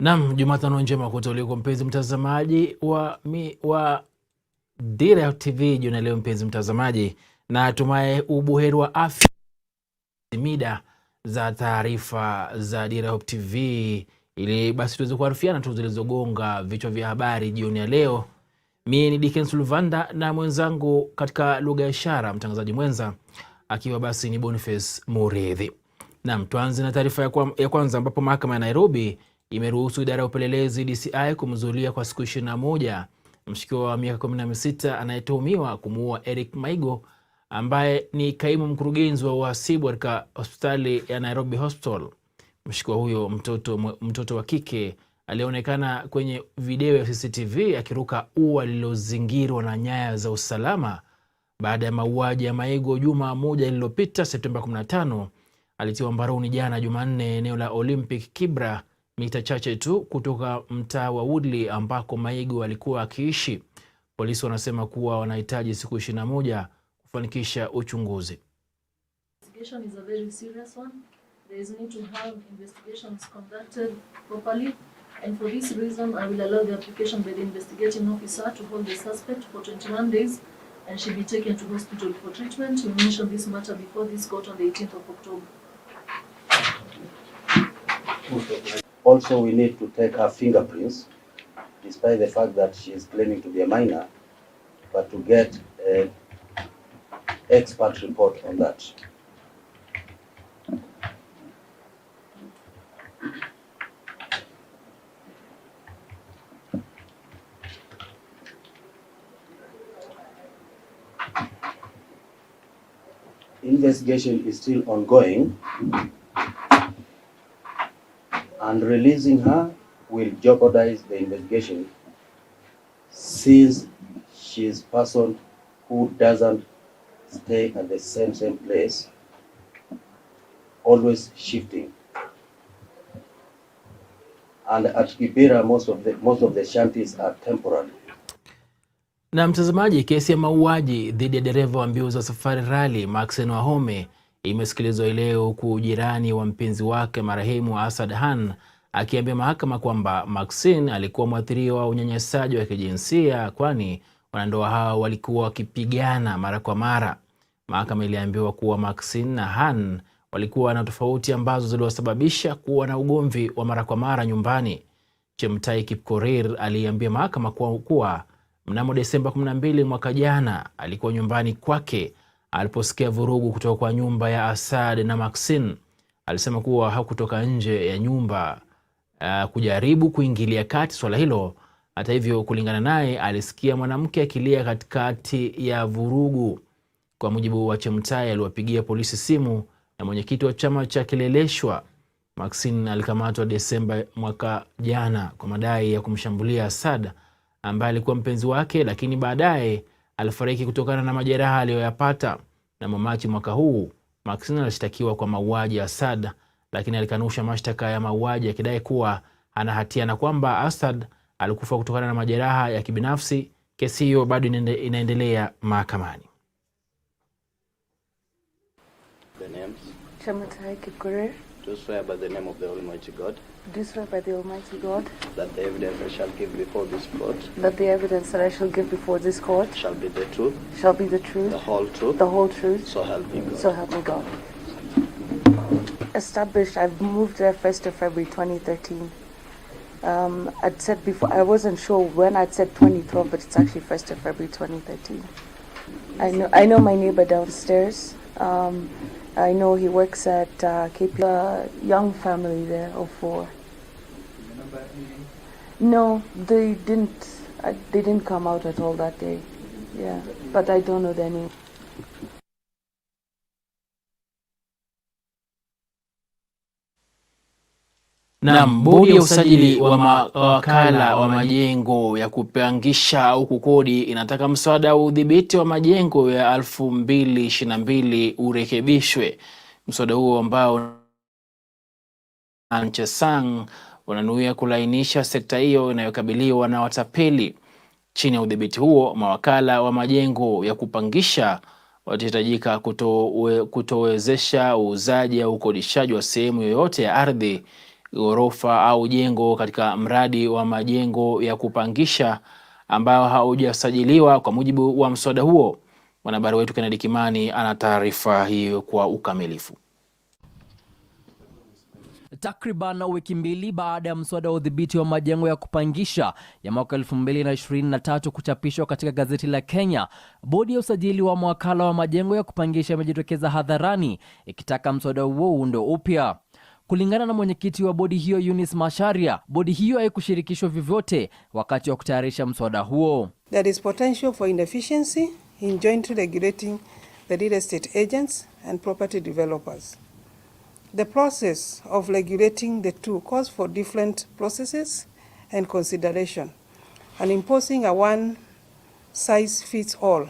Naam, Jumatano njema kutoka mpenzi mtazamaji wa Dira TV jioni leo mpenzi mtazamaji, na hatimaye ubuheri wa afya mida za taarifa za Dira TV, ili basi tuweze kuarifiana tu zilizogonga vichwa vya habari jioni ya leo. Mimi ni Dickens Luvanda na mwenzangu katika lugha ya ishara mtangazaji mwenza akiwa basi ni Boniface Muridhi. Naam, tuanze na taarifa ya kwanza ambapo mahakama ya Nairobi imeruhusu idara ya upelelezi DCI kumzuilia kwa siku 21 mshukiwa wa miaka 16 anayetuhumiwa kumuua Eric MAIGO ambaye ni kaimu mkurugenzi wa uhasibu katika hospitali ya Nairobi Hospital. Mshukiwa huyo mtoto wa kike alionekana kwenye video ya CCTV akiruka ua lililozingirwa na nyaya za usalama baada ya mauaji ya MAIGO juma moja lililopita Septemba 15. Alitiwa mbaroni jana Jumanne eneo la Olympic Kibra, mita chache tu kutoka mtaa wa Woodley ambako MAIGO alikuwa akiishi. Polisi wanasema kuwa wanahitaji siku 21 kufanikisha uchunguzi. Investigation is a very serious one. There is need to have investigations conducted properly, and for this reason I will allow the application by the investigating officer to hold the suspect for 21 days and she be taken to hospital for treatment. We mentioned this matter before this court on the 18th of October. Also, we need to take her fingerprints, despite the fact that she is claiming to be a minor, but to get an expert report on that. Investigation is still ongoing, and releasing her will jeopardize the investigation since she is a person who doesn't stay at the same place, always shifting. And at Kibera, most of the shanties are temporary. Na mtazamaji, kesi ya mauaji dhidi ya dereva wa mbio za Safari Rally Maxine Wahome imesikilizwa leo, huku jirani wa mpenzi wake marehemu Asad Khan akiambia mahakama kwamba Maxine alikuwa mwathiriwa wa unyanyasaji wa kijinsia, kwani wanandoa hao walikuwa wakipigana mara kwa mara. Mahakama iliambiwa kuwa Maxine na Khan walikuwa na tofauti ambazo ziliwasababisha kuwa na ugomvi wa mara kwa mara nyumbani. Chemtai Kipkorir aliambia mahakama kuwa mnamo Desemba 12 mwaka jana alikuwa nyumbani kwake aliposikia vurugu kutoka kwa nyumba ya Asad na Maxine. Alisema kuwa hakutoka nje ya nyumba kujaribu kuingilia kati swala hilo. Hata hivyo, kulingana naye, alisikia mwanamke akilia katikati ya vurugu. Kwa mujibu wa Chemtai, aliwapigia polisi simu na mwenyekiti wa chama cha Kileleshwa. Maxine alikamatwa Desemba mwaka jana kwa madai ya kumshambulia Asad ambaye alikuwa mpenzi wake, lakini baadaye alifariki kutokana na majeraha aliyoyapata. Na Machi mwaka huu Maxine alishtakiwa kwa mauaji ya Asad, lakini alikanusha mashtaka ya mauaji akidai kuwa ana hatia na kwamba Asad alikufa kutokana na majeraha ya kibinafsi. Kesi hiyo bado inaendelea mahakamani. The names. Chemtai Kipkorir. Do swear by the name of the Almighty God. Do swear by the Almighty God. That the evidence I shall give before this court. That the evidence that I shall give before this court. Shall be the truth. Shall be the truth. The whole truth. The whole truth. So help me God. So help me God. Established, I've moved there 1st of February 2013. I'd said before, I wasn't sure when I'd said 2012, but it's actually 1st of February 2013. I know my neighbor downstairs. I know he works at KP. Young family there of 4. No, they didn't come out at all that day. Yeah, but I don't know their name. Na bodi ya usajili wa wakala wa majengo ya kupangisha au kukodi inataka mswada wa udhibiti wa majengo ya 2022 urekebishwe. Mswada huo ambao Anchesang unanuia kulainisha sekta hiyo inayokabiliwa na watapeli. Chini ya udhibiti huo, mawakala wa majengo ya kupangisha watahitajika kutowezesha uuzaji au ukodishaji wa sehemu yoyote ya ardhi ghorofa au jengo katika mradi wa majengo ya kupangisha ambao haujasajiliwa kwa mujibu wa mswada huo. Mwanahabari wetu Kennedy Kimani ana taarifa hiyo kwa ukamilifu. Takriban wiki mbili baada ya mswada wa udhibiti wa majengo ya kupangisha ya mwaka 2023 kuchapishwa katika gazeti la Kenya, bodi ya usajili wa mawakala wa majengo ya kupangisha imejitokeza hadharani ikitaka mswada huo uundwe upya. Kulingana na mwenyekiti wa bodi hiyo Eunice Masharia, bodi hiyo haikushirikishwa vyovyote wakati wa kutayarisha mswada huo. There is potential for inefficiency in jointly regulating the real estate agents and property developers. The process of regulating the two calls for different processes and consideration, and imposing a one-size-fits-all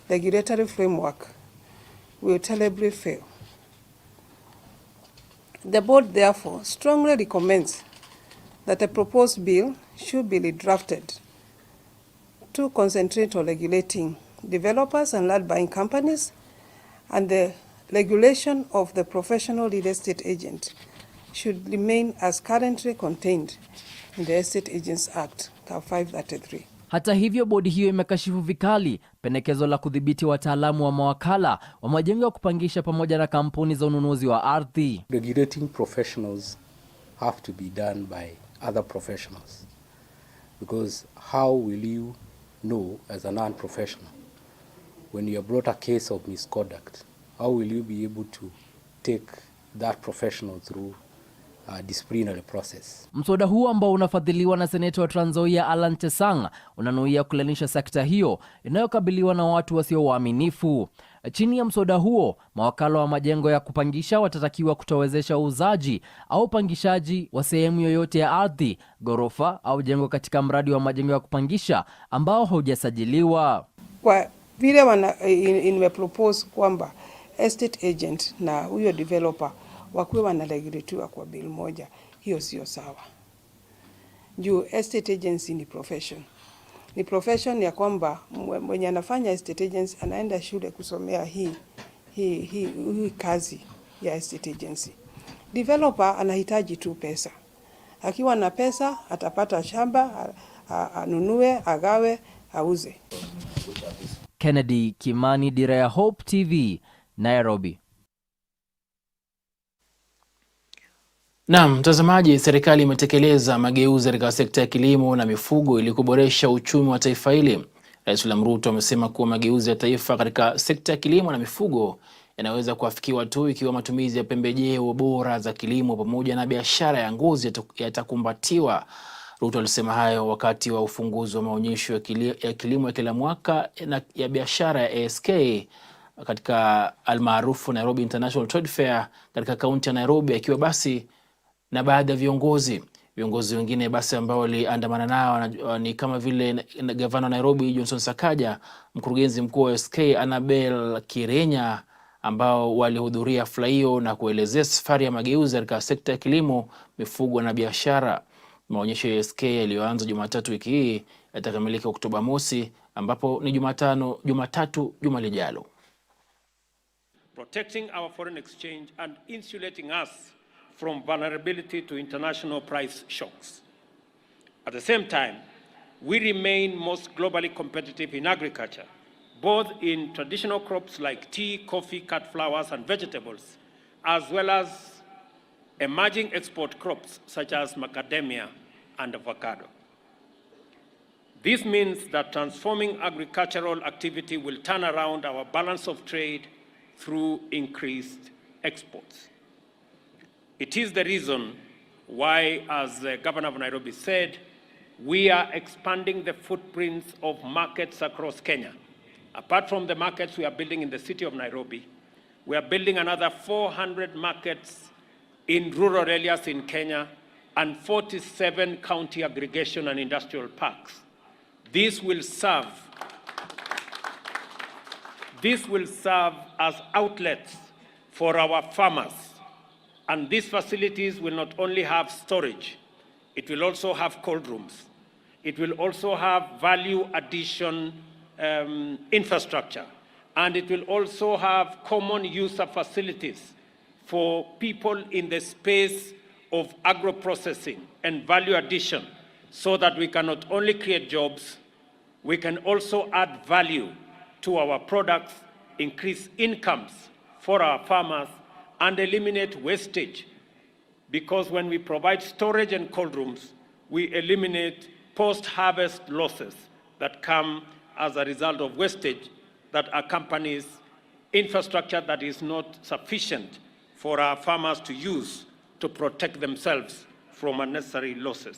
regulatory framework will terribly fail. The board therefore strongly recommends that a proposed bill should be redrafted to concentrate on regulating developers and land buying companies, and the regulation of the professional real estate agent should remain as currently contained in the Estate Agents Act 533. Hata hivyo, bodi hiyo imekashifu vikali pendekezo la kudhibiti wataalamu wa mawakala wa majengo ya kupangisha pamoja na kampuni za ununuzi wa ardhi. Regulating professionals have to be done by other professionals, because how will you know as a non-professional when you have brought a case of misconduct? How will you be able to take that professional through a disciplinary process? Mswada huu ambao unafadhiliwa na seneta wa Trans Nzoia Alan Chesang unanuia kulainisha sekta hiyo inayokabiliwa na watu wasio waaminifu. Chini ya mswada huo, mawakala wa majengo ya kupangisha watatakiwa kutowezesha uuzaji au upangishaji wa sehemu yoyote ya ardhi, ghorofa au jengo katika mradi wa majengo ya kupangisha ambao haujasajiliwa. Kwa vile imepropose kwamba estate agent na huyo developer wakuwe wanaregulatiwa kwa bill moja, hiyo sio sawa. Juu estate agency ni profession. Ni profession ya kwamba mwenye anafanya estate agency anaenda shule kusomea hii kazi ya estate agency. Developer anahitaji tu pesa. Akiwa na pesa atapata shamba, anunue, agawe, auze. Kennedy Kimani, Dira ya Hope TV, Nairobi. Naam, mtazamaji, serikali imetekeleza mageuzi katika sekta ya kilimo na mifugo ili kuboresha uchumi wa taifa hili. Rais William Ruto amesema kuwa mageuzi ya taifa katika sekta ya kilimo na mifugo yanaweza kuafikiwa tu ikiwa matumizi ya pembejeo bora za kilimo pamoja na biashara ya ngozi yatakumbatiwa. Ruto alisema hayo wakati wa ufunguzi wa maonyesho ya kilimo ya kila mwaka ya biashara ya ASK katika almaarufu Nairobi International Trade Fair katika kaunti ya Nairobi, akiwa basi na baadhi ya viongozi wengine basi ambao waliandamana nao ni kama vile gavana wa Nairobi Johnson Sakaja, mkurugenzi mkuu wa ASK Annabel Kirenya, ambao walihudhuria hafla hiyo na kuelezea safari ya mageuzi katika sekta ya kilimo, mifugo na biashara. Maonyesho ya ASK yaliyoanza Jumatatu wiki hii yatakamilika Oktoba mosi, ambapo ni Jumatatu juma lijalo. Protecting our foreign exchange and insulating us from vulnerability to international price shocks. At the same time, we remain most globally competitive in agriculture, both in traditional crops like tea, coffee, cut flowers, and vegetables, as well as emerging export crops such as macadamia and avocado. This means that transforming agricultural activity will turn around our balance of trade through increased exports. It is the reason why, as the Governor of Nairobi said, we are expanding the footprints of markets across Kenya. Apart from the markets we are building in the city of Nairobi, we are building another 400 markets in rural areas in Kenya and 47 county aggregation and industrial parks. This will serve as outlets for our farmers. And these facilities will not only have storage, it will also have cold rooms. It will also have value addition infrastructure. And it will also have common user facilities for people in the space of agro-processing and value addition so that we can not only create jobs, we can also add value to our products, increase incomes for our farmers, and eliminate wastage. Because when we provide storage and cold rooms, we eliminate post-harvest losses that come as a result of wastage that accompanies infrastructure that is not sufficient for our farmers to use to protect themselves from unnecessary losses.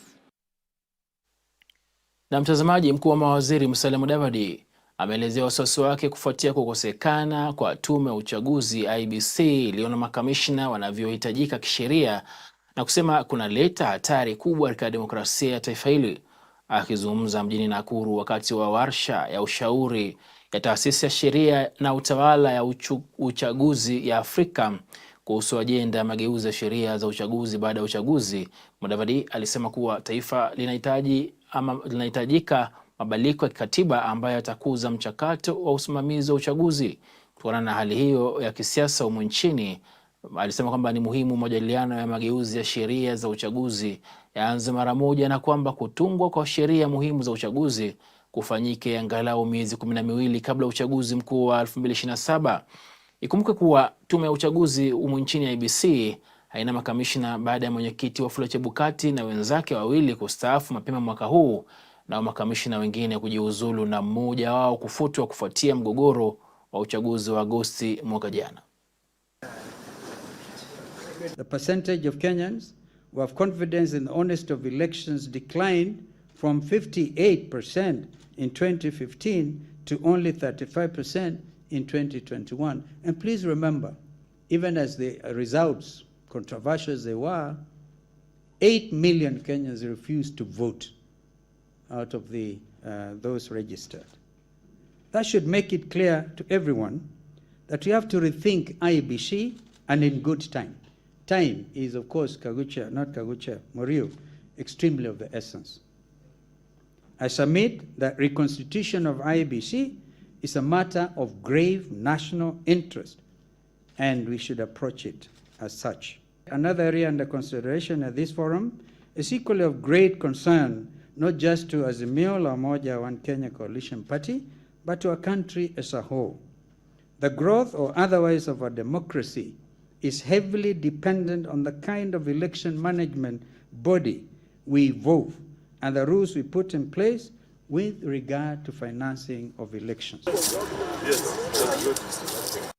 Na mtazamaji, mkuu wa mawaziri Musalia Mudavadi ameelezea wasiwasi wake kufuatia kukosekana kwa tume ya uchaguzi IEBC iliona makamishna wanavyohitajika kisheria na kusema kunaleta hatari kubwa katika demokrasia ya taifa hili. Akizungumza mjini Nakuru wakati wa warsha ya ushauri ya taasisi ya sheria na utawala ya uchaguzi ya Afrika kuhusu ajenda ya mageuzi ya sheria za uchaguzi baada ya uchaguzi, Mudavadi alisema kuwa taifa linahitajika mabadiliko ya kikatiba ambayo yatakuza mchakato wa usimamizi wa uchaguzi. Kutokana na hali hiyo ya kisiasa humu nchini, alisema kwamba ni muhimu majadiliano ya mageuzi ya sheria za uchaguzi yaanze mara moja na kwamba kutungwa kwa sheria muhimu za uchaguzi kufanyike angalau miezi 12 kabla uchaguzi mkuu wa 2027. Ikumbuke kuwa tume ya uchaguzi humu nchini IEBC haina makamishna baada ya mwenyekiti Wafula Chebukati na wenzake wawili kustaafu mapema mwaka huu na makamishna wengine kujiuzulu na mmoja wao kufutwa kufuatia mgogoro wa uchaguzi wa Agosti mwaka jana. The percentage of Kenyans who have confidence in the honesty of elections declined from 58% in 2015 to only 35% in 2021. And please remember, even as the results, controversial as they were, 8 million Kenyans refused to vote out of the those registered. That should make it clear to everyone that we have to rethink IEBC, and in good time. Time is, of course, Morio, extremely of the essence. I submit that reconstitution of IEBC is a matter of grave national interest, and we should approach it as such. Another area under consideration at this forum is equally of great concern, not just to Azimio la Umoja One Kenya Coalition Party, but to our country as a whole. The growth or otherwise of our democracy is heavily dependent on the kind of election management body we evolve and the rules we put in place with regard to financing of elections. Yes, that's good.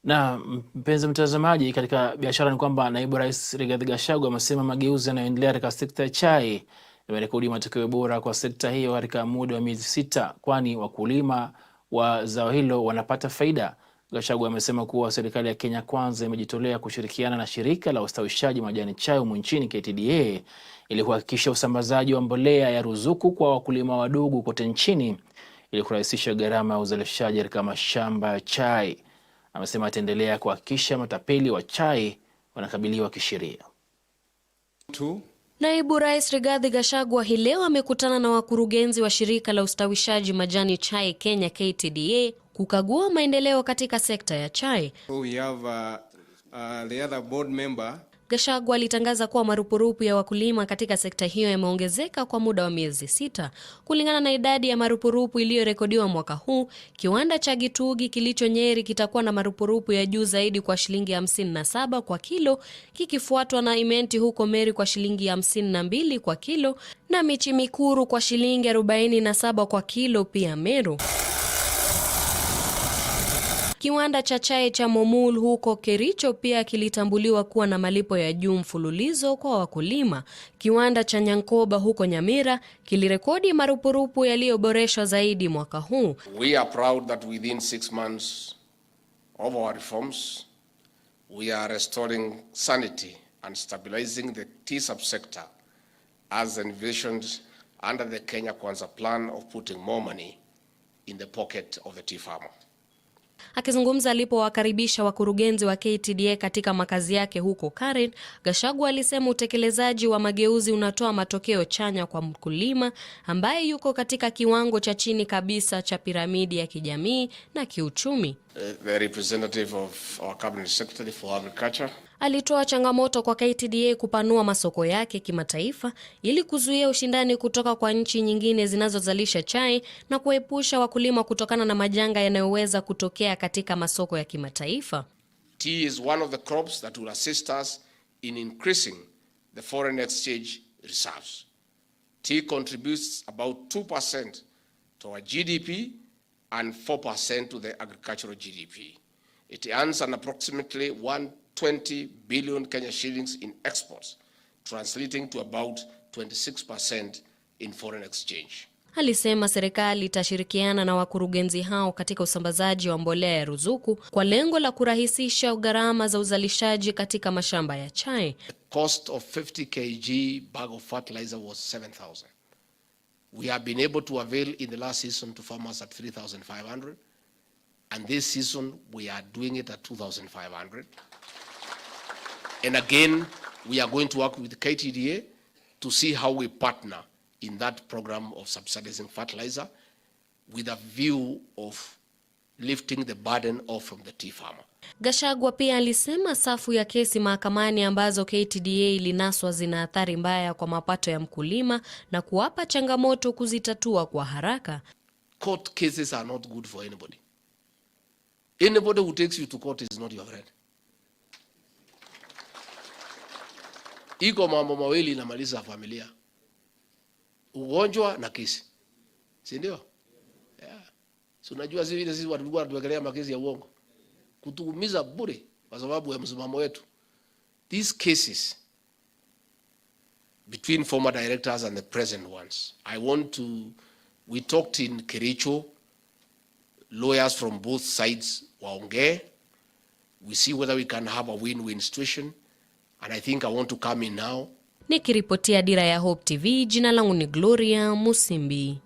Na mpenzi mtazamaji, katika biashara ni kwamba naibu rais Rigathi Gachagua amesema mageuzi yanayoendelea katika sekta ya chai yamerekodi matokeo bora kwa sekta hiyo katika muda wa miezi 6, kwani wakulima wa zao hilo wanapata faida. Gachagua amesema kuwa serikali ya Kenya Kwanza imejitolea kushirikiana na shirika la ustawishaji majani chai humu nchini KTDA ili kuhakikisha usambazaji wa mbolea ya ruzuku kwa wakulima wadogo kote nchini ili kurahisisha gharama ya uzalishaji katika mashamba ya chai. Amesema ataendelea kuhakikisha matapeli wa chai wanakabiliwa kisheria. Naibu Rais Rigathi Gachagua hii leo amekutana na wakurugenzi wa shirika la ustawishaji majani chai Kenya KTDA kukagua maendeleo katika sekta ya chai. We have the other board member. Gachagua alitangaza kuwa marupurupu ya wakulima katika sekta hiyo yameongezeka kwa muda wa miezi 6. Kulingana na idadi ya marupurupu iliyorekodiwa mwaka huu, kiwanda cha Gitugi kilicho Nyeri kitakuwa na marupurupu ya juu zaidi kwa shilingi 57 kwa kilo, kikifuatwa na Imenti huko Meru kwa shilingi 52 kwa kilo na Michi Mikuru kwa shilingi 47 kwa kilo pia Meru. Kiwanda cha chai cha Momul huko Kericho pia kilitambuliwa kuwa na malipo ya juu mfululizo kwa wakulima. Kiwanda cha Nyankoba huko Nyamira kilirekodi marupurupu yaliyoboreshwa zaidi mwaka huu. We are proud that within 6 months of our reforms, we are restoring sanity and stabilizing the tea subsector as envisioned under the Kenya Kwanza plan of putting more money in the pocket of the tea farmer. Akizungumza alipowakaribisha wakurugenzi wa KTDA katika makazi yake huko Karen, Gachagua alisema utekelezaji wa mageuzi unatoa matokeo chanya kwa mkulima ambaye yuko katika kiwango cha chini kabisa cha piramidi ya kijamii na kiuchumi. The representative of our cabinet secretary for agriculture. Alitoa changamoto kwa KTDA kupanua masoko yake kimataifa ili kuzuia ushindani kutoka kwa nchi nyingine zinazozalisha chai na kuepusha wakulima kutokana na majanga yanayoweza kutokea katika masoko ya kimataifa. Tea is one of the crops that will assist us in increasing the foreign exchange reserves. Tea contributes about 2% to our GDP and 4% to the agricultural GDP. It earns an approximately 120 billion Kenya shillings in exports, translating to about 26% in foreign exchange. Alisema serikali itashirikiana na wakurugenzi hao katika usambazaji wa mbolea ya ruzuku kwa lengo la kurahisisha gharama za uzalishaji katika mashamba ya chai. The cost of 50 kg bag of fertilizer was 7,000. We have been able to avail in the last season to farmers at 3,500, and this season we are doing it at 2,500. And again, we are going to work with KTDA to see how we partner in that program of subsidizing fertilizer with a view of lifting the burden off from the tea farmer. Gachagua pia alisema safu ya kesi mahakamani ambazo KTDA ilinaswa zina athari mbaya kwa mapato ya mkulima na kuwapa changamoto kuzitatua kwa haraka. Court cases are not good for anybody. Anybody who takes you to court is not your friend. Iko mambo mawili inamaliza familia: ugonjwa na kesi, si ndio? Yeah. So unajua sisi watu walikuwa wanatuwekelea makesi ya uongo kutuumiza bure kwa sababu ya msimamo wetu. These cases between former directors and the present ones, we talked in Kericho, lawyers from both sides waongee, we see whether we can have a win-win situation, and I think I want to come in now. Nikiripotia Dira ya Hope TV, jina langu ni Gloria Musimbi.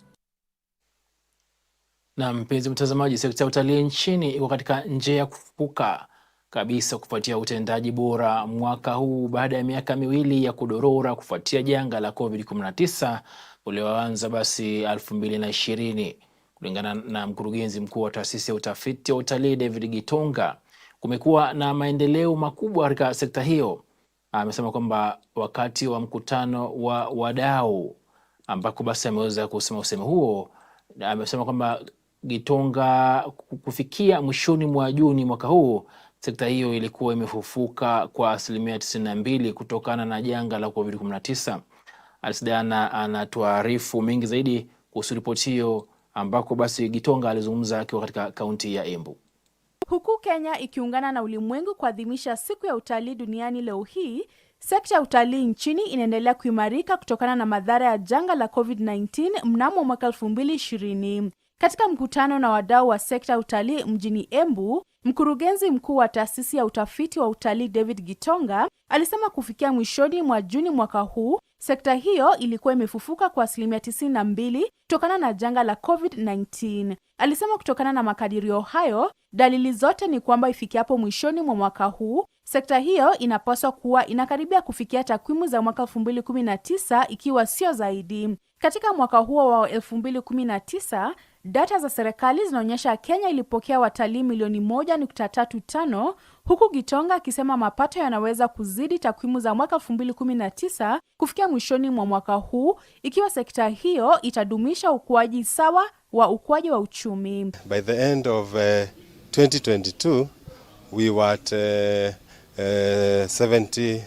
Na mpenzi mtazamaji, sekta ya utalii nchini iko katika njia ya kufufuka kabisa kufuatia utendaji bora mwaka huu baada ya miaka miwili ya kudorora kufuatia janga la COVID-19 ulioanza basi 2020. Kulingana na mkurugenzi mkuu wa taasisi ya utafiti wa utalii David Gitonga, kumekuwa na maendeleo makubwa katika sekta hiyo. Amesema kwamba wakati wa mkutano wa wadau ambako basi ameweza kusema usemi huo, amesema kwamba Gitonga kufikia mwishoni mwa Juni mwaka huu sekta hiyo ilikuwa imefufuka kwa 92% kutokana na janga la COVID-19. Alisidana anatuarifu mengi zaidi kuhusu ripoti hiyo ambako basi Gitonga alizungumza akiwa katika kaunti ya Embu. Huku Kenya ikiungana na ulimwengu kuadhimisha siku ya utalii duniani leo hii, sekta ya utalii nchini inaendelea kuimarika kutokana na madhara ya janga la COVID-19 mnamo mwaka 2020. Katika mkutano na wadau wa sekta ya utalii mjini Embu, mkurugenzi mkuu wa taasisi ya utafiti wa utalii David Gitonga alisema kufikia mwishoni mwa Juni mwaka huu, sekta hiyo ilikuwa imefufuka kwa 92% kutokana na janga la COVID-19. Alisema kutokana na makadirio hayo, dalili zote ni kwamba ifikiapo mwishoni mwa mwaka huu, sekta hiyo inapaswa kuwa inakaribia kufikia takwimu za mwaka 2019 ikiwa sio zaidi. Katika mwaka huo wa 2019, data za serikali zinaonyesha Kenya ilipokea watalii milioni 1.35, huku Gitonga akisema mapato yanaweza kuzidi takwimu za mwaka 2019 kufikia mwishoni mwa mwaka huu ikiwa sekta hiyo itadumisha ukuaji sawa wa ukuaji wa uchumi. By the end of 2022, we were at 73%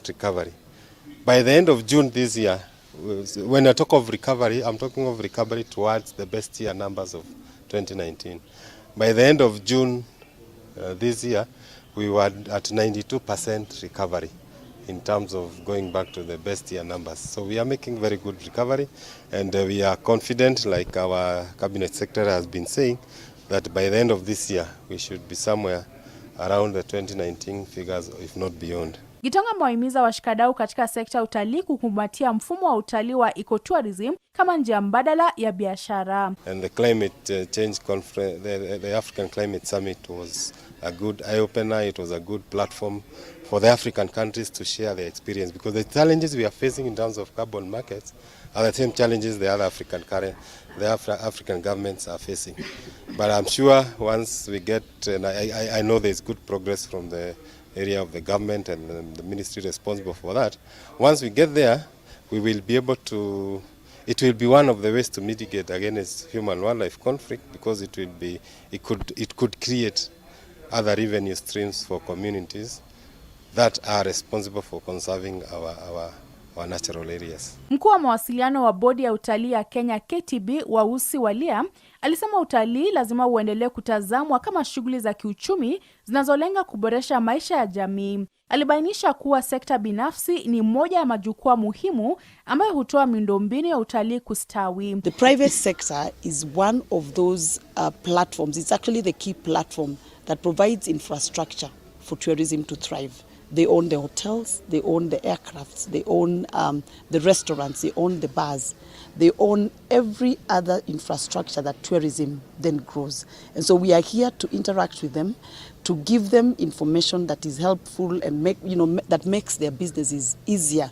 recovery. By the end of June this year, when I talk of recovery, I'm talking of recovery towards the best year numbers of 2019. By the end of June this year, we were at 92% recovery in terms of going back to the best year numbers. So we are making very good recovery, and we are confident, like our cabinet secretary has been saying, that by the end of this year, we should be somewhere around the 2019 figures, if not beyond. Gitonga amewahimiza washikadau katika sekta ya utalii kukumbatia mfumo wa utalii wa ecotourism kama njia mbadala ya biashara. And the climate change conference, the African Climate Summit was a good eye-opener. It was a good platform for the African countries to share their experience, because the challenges we are facing in terms of carbon markets are the same challenges the other African governments are facing. But I'm sure once we get, and I know there's good progress from the area of the government and the ministry responsible for that. Once we get there, we will be able to, it will be one of the ways to mitigate against human-wildlife conflict, because it could create other revenue streams for communities that are responsible for conserving our natural areas. Mkuu wa mawasiliano wa bodi ya utalii ya Kenya KTB Wausi Walia alisema utalii lazima uendelee kutazamwa kama shughuli za kiuchumi zinazolenga kuboresha maisha ya jamii. Alibainisha kuwa sekta binafsi ni moja ya majukwaa muhimu ambayo hutoa miundombinu ya utalii kustawi. The private sector is one of those platforms. It's actually the key platform that provides infrastructure for tourism to thrive. They own the hotels, they own the aircrafts, they own the restaurants, they own the bars. They own every other infrastructure that tourism then grows. And so we are here to interact with them, to give them information that is helpful and that makes their businesses easier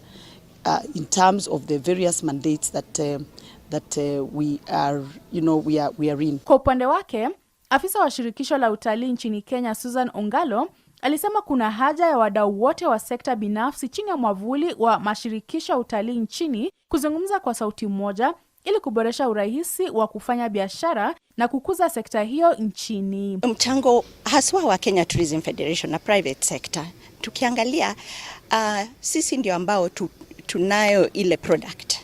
in terms of the various mandates that we are in. Kwa upande wake, afisa wa shirikisho la utalii nchini Kenya Susan Ongalo alisema kuna haja ya wadau wote wa sekta binafsi chini ya mwavuli wa mashirikisho ya utalii nchini kuzungumza kwa sauti moja ili kuboresha urahisi wa kufanya biashara na kukuza sekta hiyo nchini. Mchango haswa wa Kenya Tourism Federation na private sector, tukiangalia sisi ndio ambao tunayo ile product.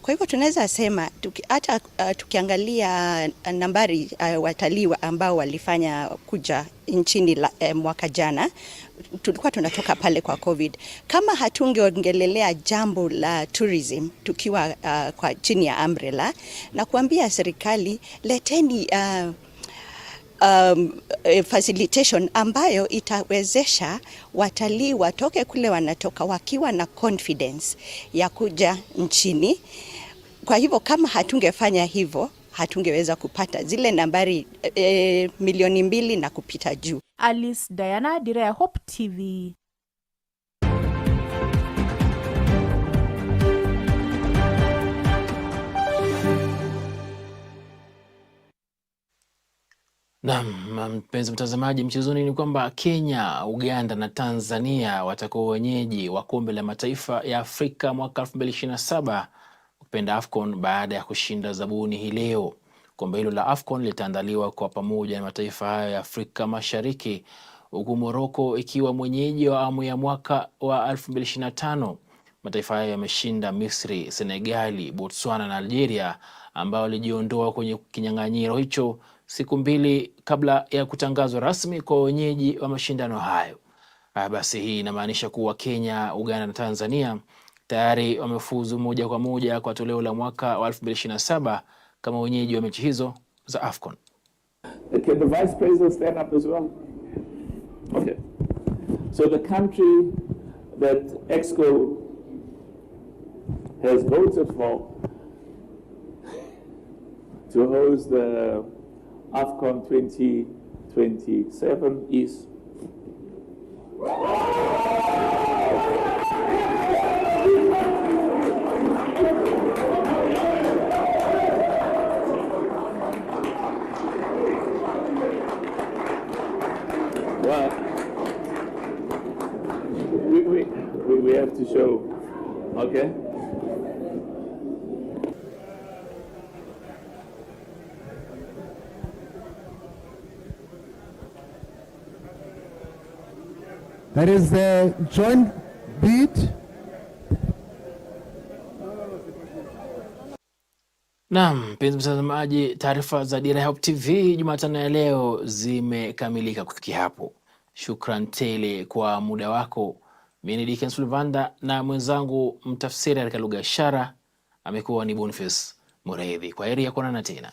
Kwa hivyo tunaweza sema hata tukiangalia nambari watalii ambao walifanya kuja nchini mwaka jana, tulikuwa tunatoka pale kwa COVID. Kama hatungeongelelea jambo la tourism tukiwa kwa chini ya umbrella na kuambia serikali leteni facilitation ambayo itawezesha watalii watoke kule wanatoka wakiwa na confidence ya kuja nchini. Kwa hivyo kama hatungefanya hivyo, hatungeweza kupata zile nambari milioni 2 na kupita juu. Alice Diana, Dira ya Hope TV. Naam, mpenzi mtazamaji, mchezoni ni kwamba Kenya, Uganda na Tanzania watakuwa wenyeji wa kombe la mataifa ya Afrika mwaka 2027 kupenda AFCON baada ya kushinda zabuni hii leo. Kombe hilo la AFCON litaandaliwa kwa pamoja na mataifa hayo ya Afrika Mashariki, huku Morocco ikiwa mwenyeji wa awamu ya mwaka wa 2025. Mataifa hayo yameshinda Misri, Senegali, Botswana na Algeria ambao walijiondoa kwenye kinyang'anyiro hicho siku 2 kabla ya kutangazwa rasmi kwa wenyeji wa mashindano hayo. Basi hii inamaanisha kuwa Kenya, Uganda na Tanzania tayari wamefuzu moja kwa moja kwa toleo la mwaka wa 2027 kama wenyeji wa mechi hizo za AFCON. Can the Vice President stand up as well? Okay. So the country that EXCO has voted for to host the AFCON 2027 is well, we have to show, okay? That is the joint bid. Naam, mpenzi mtazamaji, taarifa za Dira ya Hope TV Jumatano ya leo zimekamilika kufikia hapo. Shukran tele kwa muda wako. Mimi ni Dickens Luvanda na mwenzangu mtafsiri katika lugha ya ishara amekuwa ni Boniface Mureithi. Kwaheri ya kuonana tena.